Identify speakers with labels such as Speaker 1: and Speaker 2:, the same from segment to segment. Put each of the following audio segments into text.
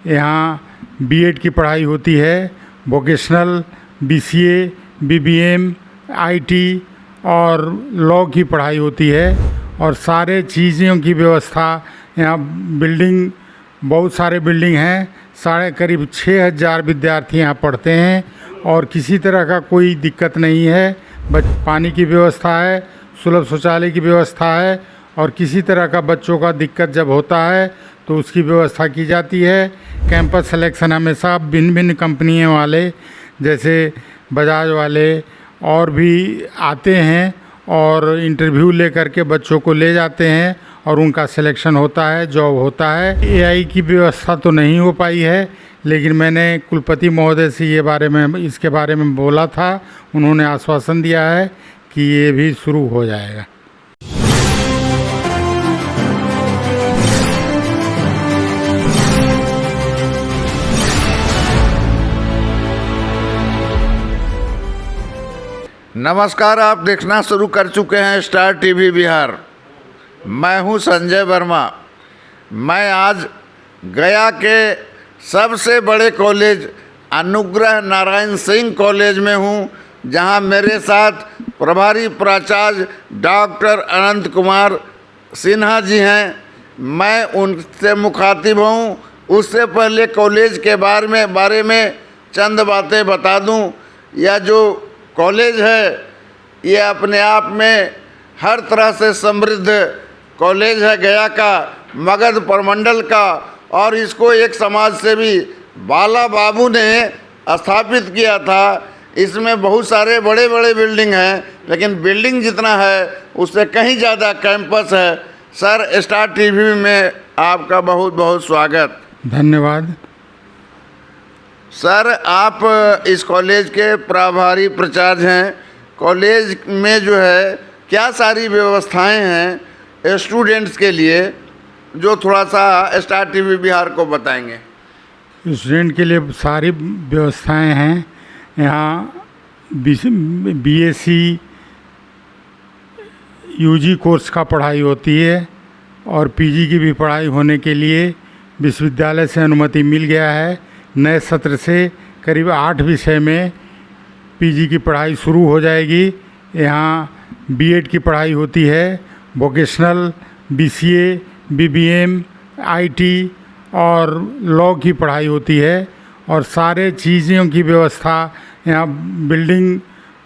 Speaker 1: यहाँ बीएड की पढ़ाई होती है, वोकेशनल, बीसीए, बीबीएम, आईटी और लॉ की पढ़ाई होती है। और सारे चीज़ों की व्यवस्था यहाँ, बिल्डिंग, बहुत सारे बिल्डिंग हैं, करीब 6000 विद्यार्थी यहाँ पढ़ते हैं और किसी तरह का कोई दिक्कत नहीं है। पानी की व्यवस्था है, सुलभ शौचालय की व्यवस्था है और किसी तरह का बच्चों का दिक्कत जब होता है तो उसकी व्यवस्था की जाती है। कैंपस सिलेक्शन हमेशा भिन्न भिन्न कंपनियों वाले जैसे बजाज वाले और भी आते हैं और इंटरव्यू ले करके बच्चों को ले जाते हैं और उनका सिलेक्शन होता है, जॉब होता है। एआई की व्यवस्था तो नहीं हो पाई है, लेकिन मैंने कुलपति महोदय से इसके बारे में बोला था। उन्होंने आश्वासन दिया है कि ये भी शुरू हो जाएगा।
Speaker 2: नमस्कार, आप देखना शुरू कर चुके हैं स्टार टीवी बिहार। मैं हूं संजय वर्मा। मैं आज गया के सबसे बड़े कॉलेज अनुग्रह नारायण सिंह कॉलेज में हूं, जहां मेरे साथ प्रभारी प्राचार्य डॉक्टर अनंत कुमार सिन्हा जी हैं। मैं उनसे मुखातिब हूं। उससे पहले कॉलेज के बारे में चंद बातें बता दूं। यह जो कॉलेज है ये अपने आप में हर तरह से समृद्ध कॉलेज है, गया का, मगध प्रमंडल का, और इसको एक समाज सेवी बाला बाबू ने स्थापित किया था। इसमें बहुत सारे बड़े बड़े बिल्डिंग हैं, लेकिन बिल्डिंग जितना है उससे कहीं ज़्यादा कैंपस है। सर, स्टार टीवी में आपका बहुत बहुत स्वागत।
Speaker 1: धन्यवाद।
Speaker 2: सर, आप इस कॉलेज के प्रभारी प्राचार्य हैं। कॉलेज में जो है क्या सारी व्यवस्थाएं हैं स्टूडेंट्स के लिए, जो थोड़ा सा स्टार टीवी बिहार को बताएंगे?
Speaker 1: स्टूडेंट के लिए सारी व्यवस्थाएं हैं। यहाँ बीएससी यूजी कोर्स का पढ़ाई होती है और पीजी की भी पढ़ाई होने के लिए विश्वविद्यालय से अनुमति मिल गया है। नए सत्र से करीब 8 विषय में पीजी की पढ़ाई शुरू हो जाएगी। यहाँ बीएड की पढ़ाई होती है, वोकेशनल, बीसीए, बीबीएम, आईटी और लॉ की पढ़ाई होती है। और सारे चीज़ों की व्यवस्था यहाँ, बिल्डिंग,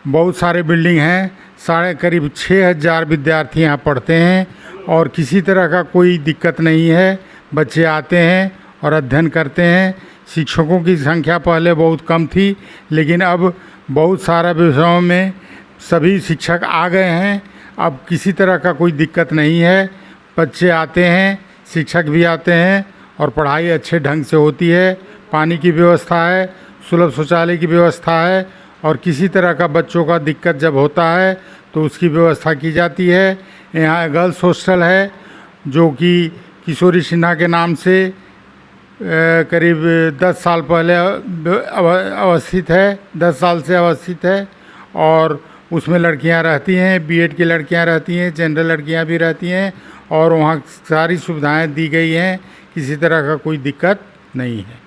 Speaker 1: बहुत सारे बिल्डिंग हैं, करीब 6000 विद्यार्थी यहाँ पढ़ते हैं और किसी तरह का कोई दिक्कत नहीं है। बच्चे आते हैं और अध्ययन करते हैं। शिक्षकों की संख्या पहले बहुत कम थी, लेकिन अब बहुत सारा विषयों में सभी शिक्षक आ गए हैं। अब किसी तरह का कोई दिक्कत नहीं है। बच्चे आते हैं, शिक्षक भी आते हैं और पढ़ाई अच्छे ढंग से होती है। पानी की व्यवस्था है, सुलभ शौचालय की व्यवस्था है और किसी तरह का बच्चों का दिक्कत जब होता है तो उसकी व्यवस्था की जाती है। यहाँ गर्ल्स हॉस्टल है जो कि किशोरी सिन्हा के नाम से करीब 10 साल पहले अवस्थित है, 10 साल से अवस्थित है और उसमें लड़कियां रहती हैं, बीएड की लड़कियां रहती हैं, जनरल लड़कियां भी रहती हैं और वहाँ सारी सुविधाएं दी गई हैं। किसी तरह का कोई दिक्कत नहीं है।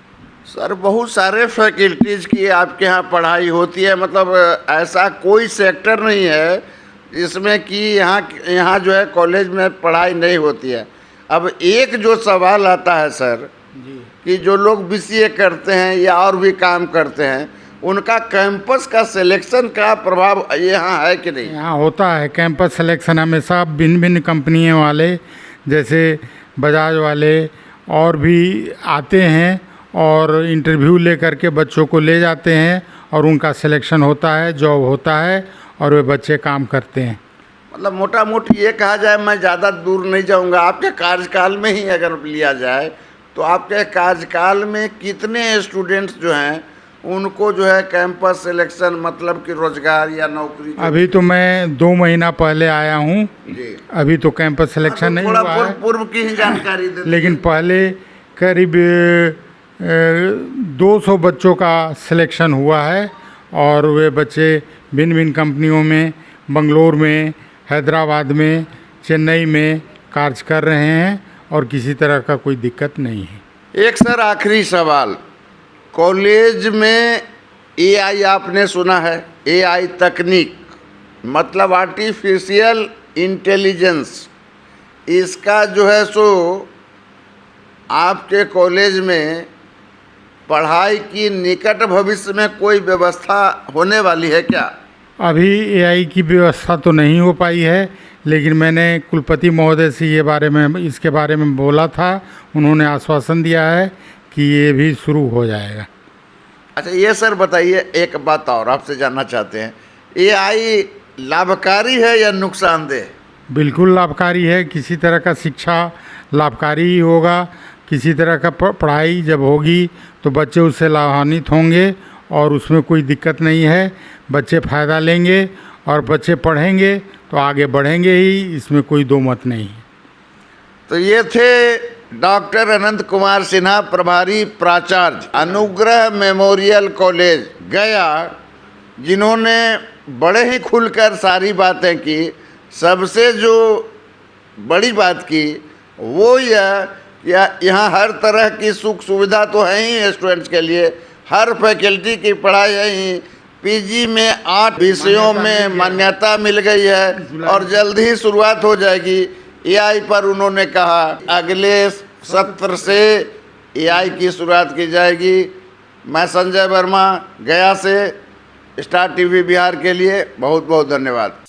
Speaker 2: सर, बहुत सारे फैकल्टीज़ की आपके यहाँ पढ़ाई होती है, मतलब ऐसा कोई सेक्टर नहीं है जिसमें कि यहाँ जो है कॉलेज में पढ़ाई नहीं होती है। अब एक जो सवाल आता है सर
Speaker 1: जी,
Speaker 2: कि जो लोग बीसीए करते हैं या और भी काम करते हैं, उनका कैंपस का सिलेक्शन का प्रभाव यहाँ है कि नहीं?
Speaker 1: यहाँ होता है कैंपस सिलेक्शन हमेशा भिन्न भिन्न कंपनियों वाले जैसे बजाज वाले और भी आते हैं और इंटरव्यू ले करके बच्चों को ले जाते हैं और उनका सिलेक्शन होता है, जॉब होता है और वे बच्चे काम करते हैं।
Speaker 2: मतलब मोटा मोटी ये कहा जाए, मैं ज़्यादा दूर नहीं जाऊँगा, आपके कार्यकाल में ही अगर लिया जाए तो आपके कार्यकाल में कितने स्टूडेंट्स जो हैं उनको जो है कैंपस सिलेक्शन, मतलब कि रोजगार या नौकरी?
Speaker 1: अभी तो मैं 2 महीना पहले आया हूँ
Speaker 2: जी।
Speaker 1: अभी तो कैंपस सिलेक्शन नहीं हुआ है,
Speaker 2: पूर्व की ही जानकारी दे दीजिए।
Speaker 1: लेकिन पहले करीब 200 बच्चों का सिलेक्शन हुआ है और वे बच्चे भिन्न भिन्न कंपनियों में, बंगलोर में, हैदराबाद में, चेन्नई में कार्य कर रहे हैं और किसी तरह का कोई दिक्कत नहीं है।
Speaker 2: एक सर आखिरी सवाल, कॉलेज में एआई आपने सुना है, एआई तकनीक मतलब आर्टिफिशियल इंटेलिजेंस, इसका जो है सो आपके कॉलेज में पढ़ाई की निकट भविष्य में कोई व्यवस्था होने वाली है क्या?
Speaker 1: अभी एआई की व्यवस्था तो नहीं हो पाई है, लेकिन मैंने कुलपति महोदय से इसके बारे में बोला था। उन्होंने आश्वासन दिया है कि ये भी शुरू हो जाएगा।
Speaker 2: अच्छा ये सर बताइए, एक बात और आपसे जानना चाहते हैं, एआई लाभकारी है या नुकसानदेह?
Speaker 1: बिल्कुल लाभकारी है। किसी तरह का शिक्षा लाभकारी ही होगा। किसी तरह का पढ़ाई जब होगी तो बच्चे उससे लाभान्वित होंगे और उसमें कोई दिक्कत नहीं है। बच्चे फ़ायदा लेंगे और बच्चे पढ़ेंगे तो आगे बढ़ेंगे ही, इसमें कोई दो मत नहीं है।
Speaker 2: तो ये थे डॉक्टर अनंत कुमार सिन्हा, प्रभारी प्राचार्य अनुग्रह मेमोरियल कॉलेज गया, जिन्होंने बड़े ही खुलकर सारी बातें की। सबसे जो बड़ी बात की वो यह यहाँ हर तरह की सुख सुविधा तो है ही स्टूडेंट्स के लिए, हर फैकल्टी की पढ़ाई है ही। पीजी में 8 विषयों में मान्यता मिल गई है और जल्द ही शुरुआत हो जाएगी एआई पर। उन्होंने कहा अगले सत्र से एआई की शुरुआत की जाएगी। मैं संजय वर्मा, गया से, स्टार टीवी बिहार के लिए बहुत बहुत धन्यवाद।